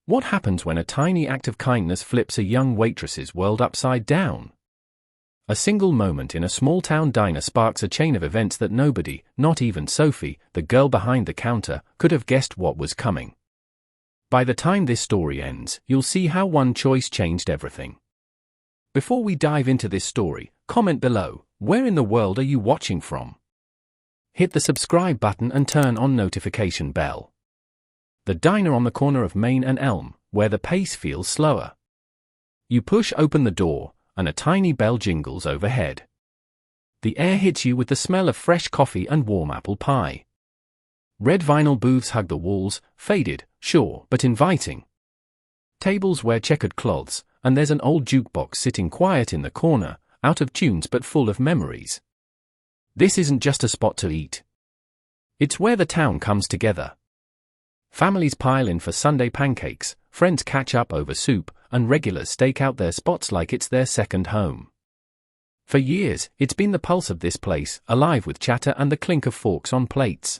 What happens when a tiny act of kindness flips a young waitress's world upside down? A single moment in a small-town diner sparks a chain of events that nobody, not even Sophie, the girl behind the counter, could have guessed what was coming. By the time this story ends, you'll see how one choice changed everything. Before we dive into this story, comment below, where in the world are you watching from? Hit the subscribe button and turn on notification bell. The diner on the corner of Main and Elm, where the pace feels slower. You push open the door, and a tiny bell jingles overhead. The air hits you with the smell of fresh coffee and warm apple pie. Red vinyl booths hug the walls, faded, sure, but inviting. Tables wear checkered cloths, and there's an old jukebox sitting quiet in the corner, out of tunes but full of memories. This isn't just a spot to eat. It's where the town comes together. Families pile in for Sunday pancakes, friends catch up over soup, and regulars stake out their spots like it's their second home. For years, it's been the pulse of this place, alive with chatter and the clink of forks on plates.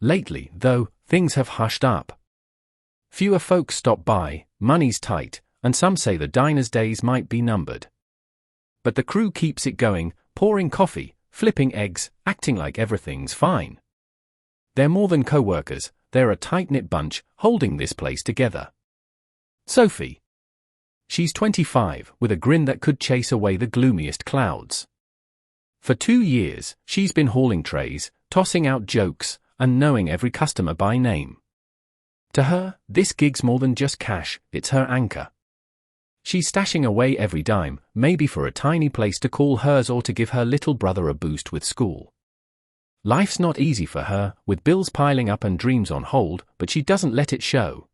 Lately, though, things have hushed up. Fewer folks stop by, money's tight, and some say the diner's days might be numbered. But the crew keeps it going, pouring coffee, flipping eggs, acting like everything's fine. They're more than co-workers, they're a tight-knit bunch, holding this place together. Sophie. She's 25, with a grin that could chase away the gloomiest clouds. For 2 years, she's been hauling trays, tossing out jokes, and knowing every customer by name. To her, this gig's more than just cash, it's her anchor. She's stashing away every dime, maybe for a tiny place to call hers or to give her little brother a boost with school. Life's not easy for her, with bills piling up and dreams on hold, but she doesn't let it show.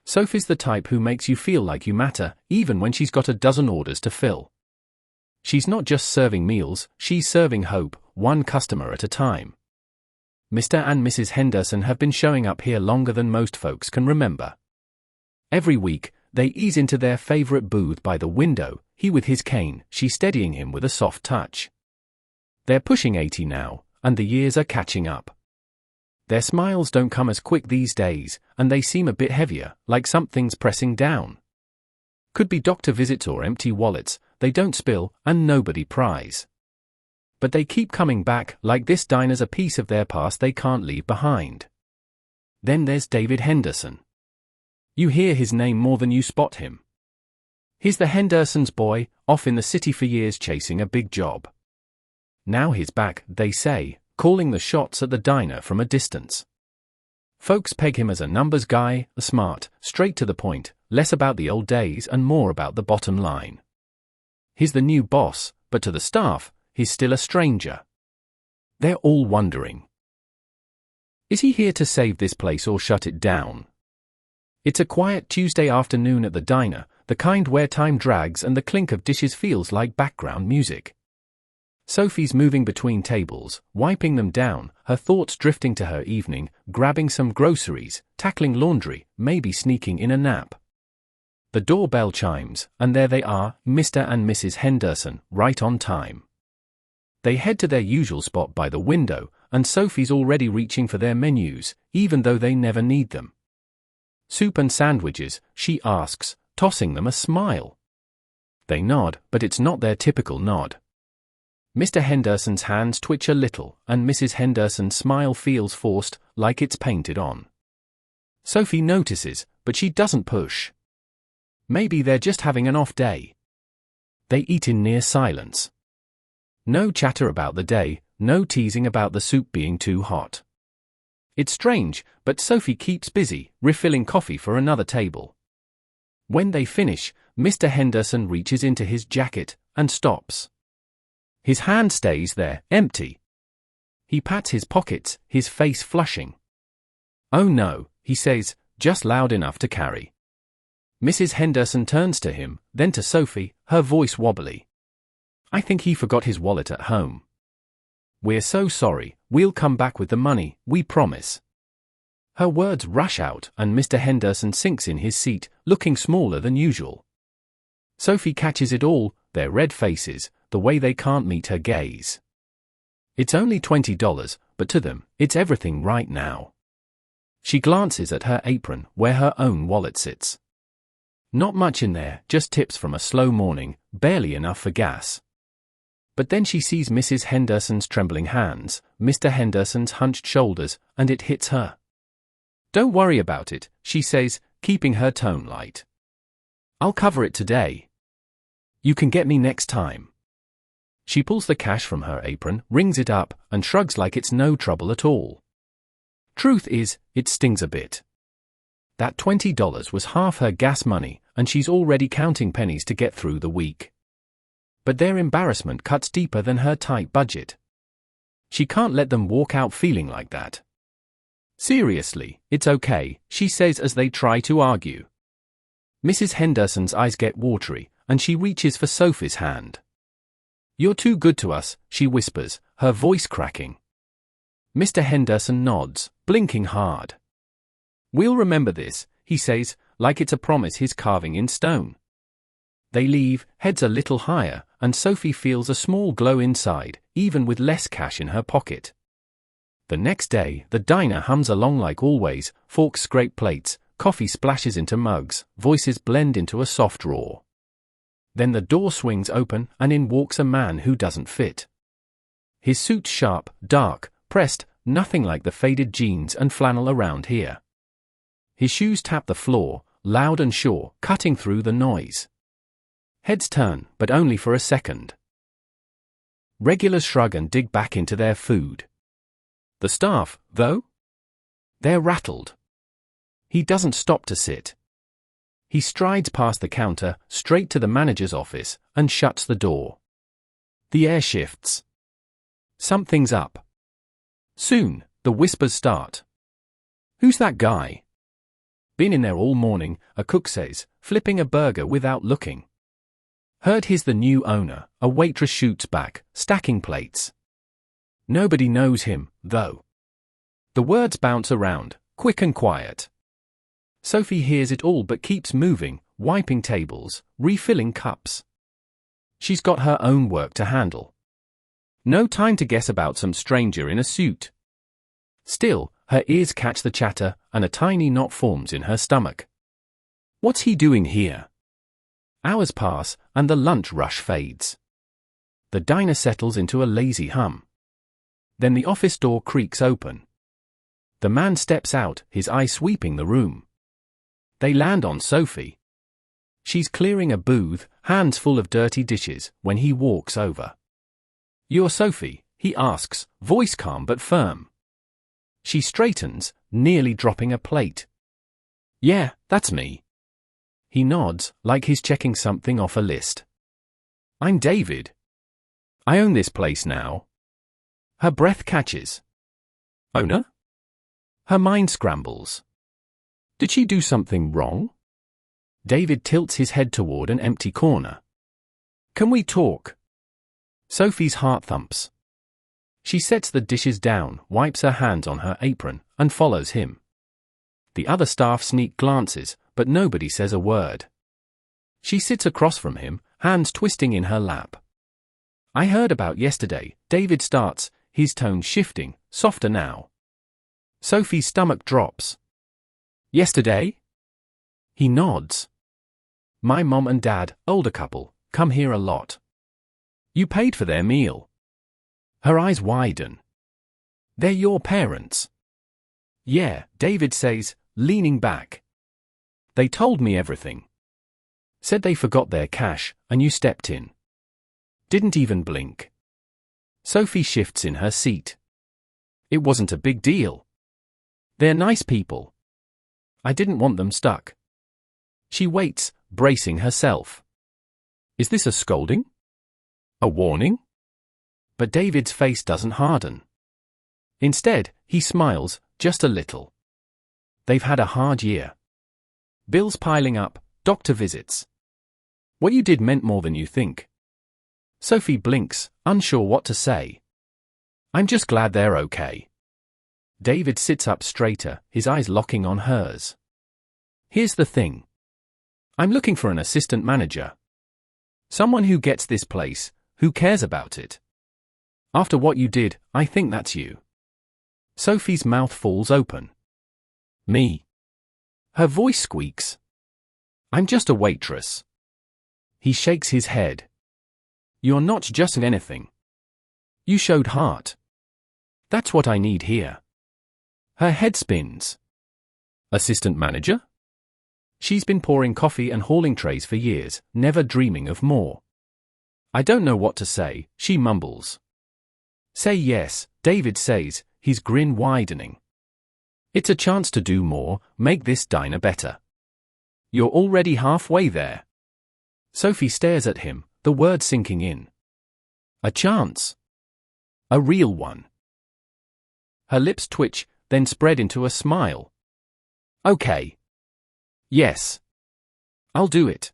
Sophie's the type who makes you feel like you matter, even when she's got a dozen orders to fill. She's not just serving meals, she's serving hope, one customer at a time. Mr. and Mrs. Henderson have been showing up here longer than most folks can remember. Every week, they ease into their favorite booth by the window, he with his cane, she steadying him with a soft touch. They're pushing 80 now, and the years are catching up. Their smiles don't come as quick these days, and they seem a bit heavier, like something's pressing down. Could be doctor visits or empty wallets, they don't spill, and nobody pries. But they keep coming back, like this diner's a piece of their past they can't leave behind. Then there's David Henderson. You hear his name more than you spot him. He's the Henderson's boy, off in the city for years chasing a big job. Now he's back, they say, calling the shots at the diner from a distance. Folks peg him as a numbers guy, smart, straight to the point, less about the old days and more about the bottom line. He's the new boss, but to the staff, he's still a stranger. They're all wondering. Is he here to save this place or shut it down? It's a quiet Tuesday afternoon at the diner, the kind where time drags and the clink of dishes feels like background music. Sophie's moving between tables, wiping them down, her thoughts drifting to her evening, grabbing some groceries, tackling laundry, maybe sneaking in a nap. The doorbell chimes, and there they are, Mr. and Mrs. Henderson, right on time. They head to their usual spot by the window, and Sophie's already reaching for their menus, even though they never need them. Soup and sandwiches, she asks, tossing them a smile. They nod, but it's not their typical nod. Mr. Henderson's hands twitch a little, and Mrs. Henderson's smile feels forced, like it's painted on. Sophie notices, but she doesn't push. Maybe they're just having an off day. They eat in near silence. No chatter about the day, no teasing about the soup being too hot. It's strange, but Sophie keeps busy, refilling coffee for another table. When they finish, Mr. Henderson reaches into his jacket, and stops. His hand stays there, empty. He pats his pockets, his face flushing. "Oh no," he says, just loud enough to carry. Mrs. Henderson turns to him, then to Sophie, her voice wobbly. "I think he forgot his wallet at home. We're so sorry, we'll come back with the money, we promise." Her words rush out, and Mr. Henderson sinks in his seat, looking smaller than usual. Sophie catches it all, their red faces, the way they can't meet her gaze. It's only $20, but to them, it's everything right now. She glances at her apron where her own wallet sits. Not much in there, just tips from a slow morning, barely enough for gas. But then she sees Mrs. Henderson's trembling hands, Mr. Henderson's hunched shoulders, and it hits her. "Don't worry about it," she says, keeping her tone light. "I'll cover it today. You can get me next time." She pulls the cash from her apron, rings it up, and shrugs like it's no trouble at all. Truth is, it stings a bit. That $20 was half her gas money, and she's already counting pennies to get through the week. But their embarrassment cuts deeper than her tight budget. She can't let them walk out feeling like that. "Seriously, it's okay," she says as they try to argue. Mrs. Henderson's eyes get watery, and she reaches for Sophie's hand. "You're too good to us," she whispers, her voice cracking. Mr. Henderson nods, blinking hard. "We'll remember this," he says, like it's a promise he's carving in stone. They leave, heads a little higher, and Sophie feels a small glow inside, even with less cash in her pocket. The next day, the diner hums along like always, forks scrape plates, coffee splashes into mugs, voices blend into a soft roar. Then the door swings open, and in walks a man who doesn't fit. His suit's sharp, dark, pressed, nothing like the faded jeans and flannel around here. His shoes tap the floor, loud and sure, cutting through the noise. Heads turn, but only for a second. Regulars shrug and dig back into their food. The staff, though? They're rattled. He doesn't stop to sit. He strides past the counter, straight to the manager's office, and shuts the door. The air shifts. Something's up. Soon, the whispers start. "Who's that guy?" "Been in there all morning," a cook says, flipping a burger without looking. "Heard he's the new owner," a waitress shoots back, stacking plates. Nobody knows him, though. The words bounce around, quick and quiet. Sophie hears it all but keeps moving, wiping tables, refilling cups. She's got her own work to handle. No time to guess about some stranger in a suit. Still, her ears catch the chatter, and a tiny knot forms in her stomach. What's he doing here? Hours pass, and the lunch rush fades. The diner settles into a lazy hum. Then the office door creaks open. The man steps out, his eye sweeping the room. They land on Sophie. She's clearing a booth, hands full of dirty dishes, when he walks over. "You're Sophie?" he asks, voice calm but firm. She straightens, nearly dropping a plate. "Yeah, that's me." He nods, like he's checking something off a list. "I'm David. I own this place now." Her breath catches. "Owner?" Her mind scrambles. Did she do something wrong? David tilts his head toward an empty corner. "Can we talk?" Sophie's heart thumps. She sets the dishes down, wipes her hands on her apron, and follows him. The other staff sneak glances, but nobody says a word. She sits across from him, hands twisting in her lap. "I heard about yesterday," David starts, his tone shifting, softer now. Sophie's stomach drops. "Yesterday?" He nods. "My mom and dad, older couple, come here a lot. You paid for their meal." Her eyes widen. "They're your parents?" "Yeah," David says, leaning back. "They told me everything. Said they forgot their cash, and you stepped in. Didn't even blink." Sophie shifts in her seat. "It wasn't a big deal. They're nice people. I didn't want them stuck." She waits, bracing herself. Is this a scolding? A warning? But David's face doesn't harden. Instead, he smiles, just a little. They've had a hard year. Bills piling up, doctor visits. What you did meant more than you think. Sophie blinks, unsure what to say. "I'm just glad they're okay." David sits up straighter, his eyes locking on hers. "Here's the thing. I'm looking for an assistant manager. Someone who gets this place, who cares about it. After what you did, I think that's you." Sophie's mouth falls open. Me. Her voice squeaks. I'm just a waitress. He shakes his head. You're not just anything. You showed heart. That's what I need here. Her head spins. Assistant manager? She's been pouring coffee and hauling trays for years, never dreaming of more. I don't know what to say, she mumbles. Say yes, David says, his grin widening. It's a chance to do more, make this diner better. You're already halfway there. Sophie stares at him, the word sinking in. A chance. A real one. Her lips twitch, then spread into a smile. Okay. Yes. I'll do it.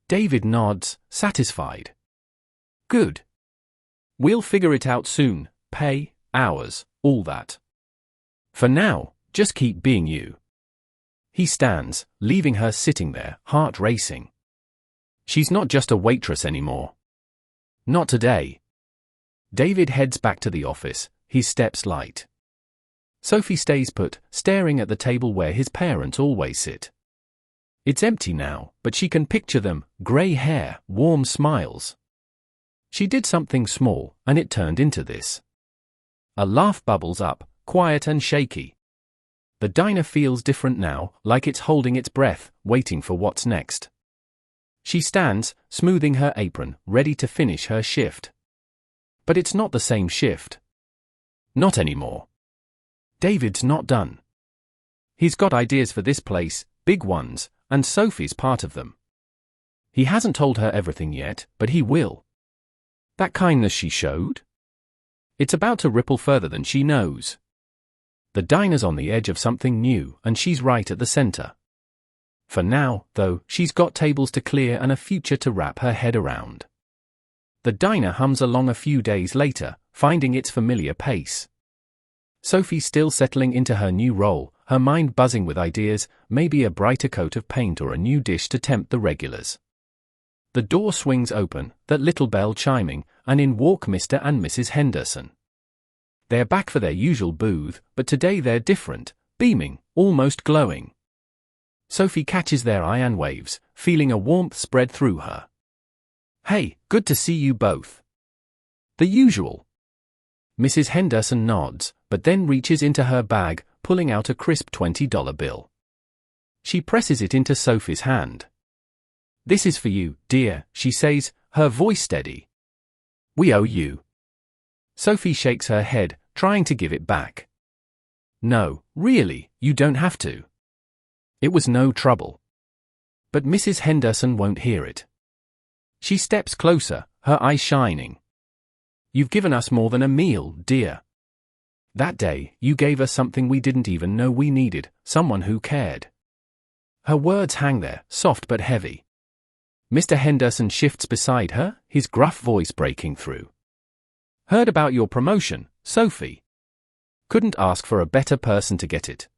David nods, satisfied. Good. We'll figure it out soon, pay, hours, all that. For now, just keep being you. He stands, leaving her sitting there, heart racing. She's not just a waitress anymore. Not today. David heads back to the office, his steps light. Sophie stays put, staring at the table where his parents always sit. It's empty now, but she can picture them, grey hair, warm smiles. She did something small, and it turned into this. A laugh bubbles up, quiet and shaky. The diner feels different now, like it's holding its breath, waiting for what's next. She stands, smoothing her apron, ready to finish her shift. But it's not the same shift. Not anymore. David's not done. He's got ideas for this place, big ones, and Sophie's part of them. He hasn't told her everything yet, but he will. That kindness she showed? It's about to ripple further than she knows. The diner's on the edge of something new, and she's right at the center. For now, though, she's got tables to clear and a future to wrap her head around. The diner hums along a few days later, finding its familiar pace. Sophie still settling into her new role, her mind buzzing with ideas, maybe a brighter coat of paint or a new dish to tempt the regulars. The door swings open, that little bell chiming, and in walk Mr. and Mrs. Henderson. They're back for their usual booth, but today they're different, beaming, almost glowing. Sophie catches their eye and waves, feeling a warmth spread through her. Hey, good to see you both. The usual. Mrs. Henderson nods, but then reaches into her bag, pulling out a crisp $20 bill. She presses it into Sophie's hand. This is for you, dear, she says, her voice steady. We owe you. Sophie shakes her head, trying to give it back. No, really, you don't have to. It was no trouble. But Mrs. Henderson won't hear it. She steps closer, her eyes shining. You've given us more than a meal, dear. That day, you gave us something we didn't even know we needed, someone who cared. Her words hang there, soft but heavy. Mr. Henderson shifts beside her, his gruff voice breaking through. Heard about your promotion, Sophie. Couldn't ask for a better person to get it.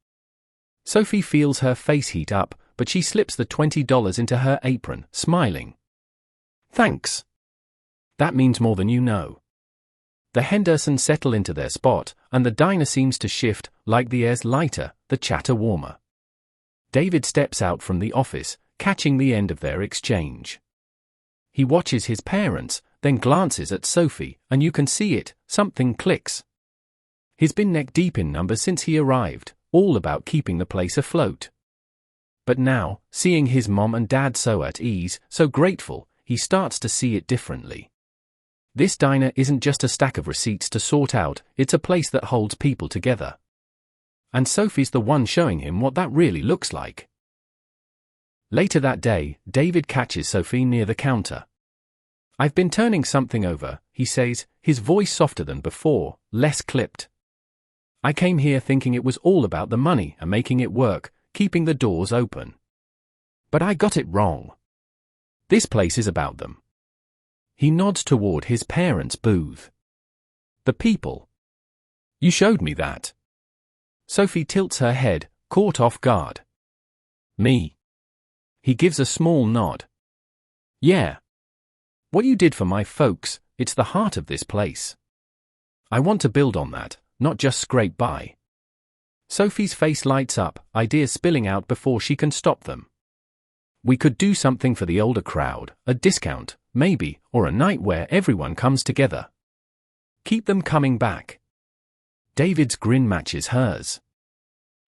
Sophie feels her face heat up, but she slips the $20 into her apron, smiling. Thanks. That means more than you know. The Hendersons settle into their spot, and the diner seems to shift, like the air's lighter, the chatter warmer. David steps out from the office, catching the end of their exchange. He watches his parents, then glances at Sophie, and you can see it, something clicks. He's been neck-deep in numbers since he arrived, all about keeping the place afloat. But now, seeing his mom and dad so at ease, so grateful, he starts to see it differently. This diner isn't just a stack of receipts to sort out, it's a place that holds people together. And Sophie's the one showing him what that really looks like. Later that day, David catches Sophie near the counter. I've been turning something over, he says, his voice softer than before, less clipped. I came here thinking it was all about the money and making it work, keeping the doors open. But I got it wrong. This place is about them. He nods toward his parents' booth. The people. You showed me that. Sophie tilts her head, caught off guard. Me. He gives a small nod. Yeah. What you did for my folks, it's the heart of this place. I want to build on that, not just scrape by. Sophie's face lights up, ideas spilling out before she can stop them. We could do something for the older crowd, a discount, maybe, or a night where everyone comes together. Keep them coming back. David's grin matches hers.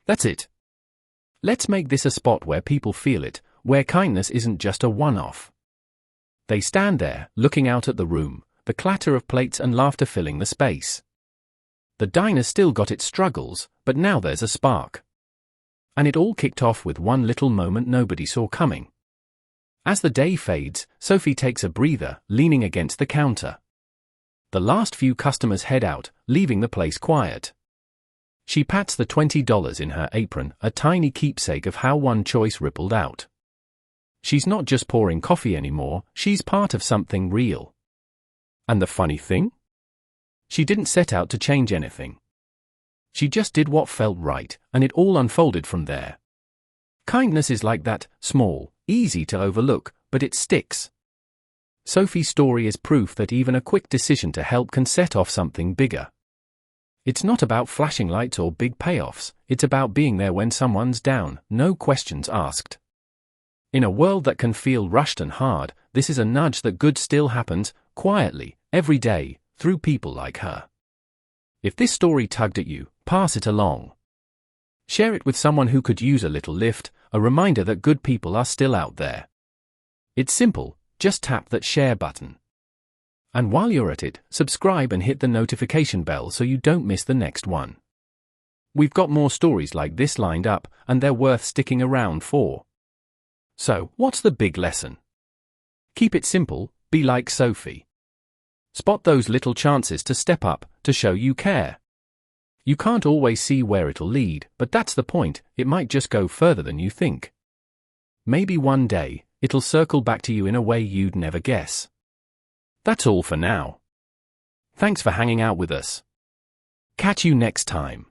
That's it. Let's make this a spot where people feel it, where kindness isn't just a one-off. They stand there, looking out at the room, the clatter of plates and laughter filling the space. The diner's still got its struggles, but now there's a spark. And it all kicked off with one little moment nobody saw coming. As the day fades, Sophie takes a breather, leaning against the counter. The last few customers head out, leaving the place quiet. She pats the $20 in her apron, a tiny keepsake of how one choice rippled out. She's not just pouring coffee anymore, she's part of something real. And the funny thing? She didn't set out to change anything. She just did what felt right, and it all unfolded from there. Kindness is like that, small, easy to overlook, but it sticks. Sophie's story is proof that even a quick decision to help can set off something bigger. It's not about flashing lights or big payoffs, it's about being there when someone's down, no questions asked. In a world that can feel rushed and hard, this is a nudge that good still happens, quietly, every day, through people like her. If this story tugged at you, pass it along. Share it with someone who could use a little lift, a reminder that good people are still out there. It's simple, just tap that share button. And while you're at it, subscribe and hit the notification bell so you don't miss the next one. We've got more stories like this lined up, and they're worth sticking around for. So, what's the big lesson? Keep it simple, be like Sophie. Spot those little chances to step up, to show you care. You can't always see where it'll lead, but that's the point, it might just go further than you think. Maybe one day, it'll circle back to you in a way you'd never guess. That's all for now. Thanks for hanging out with us. Catch you next time.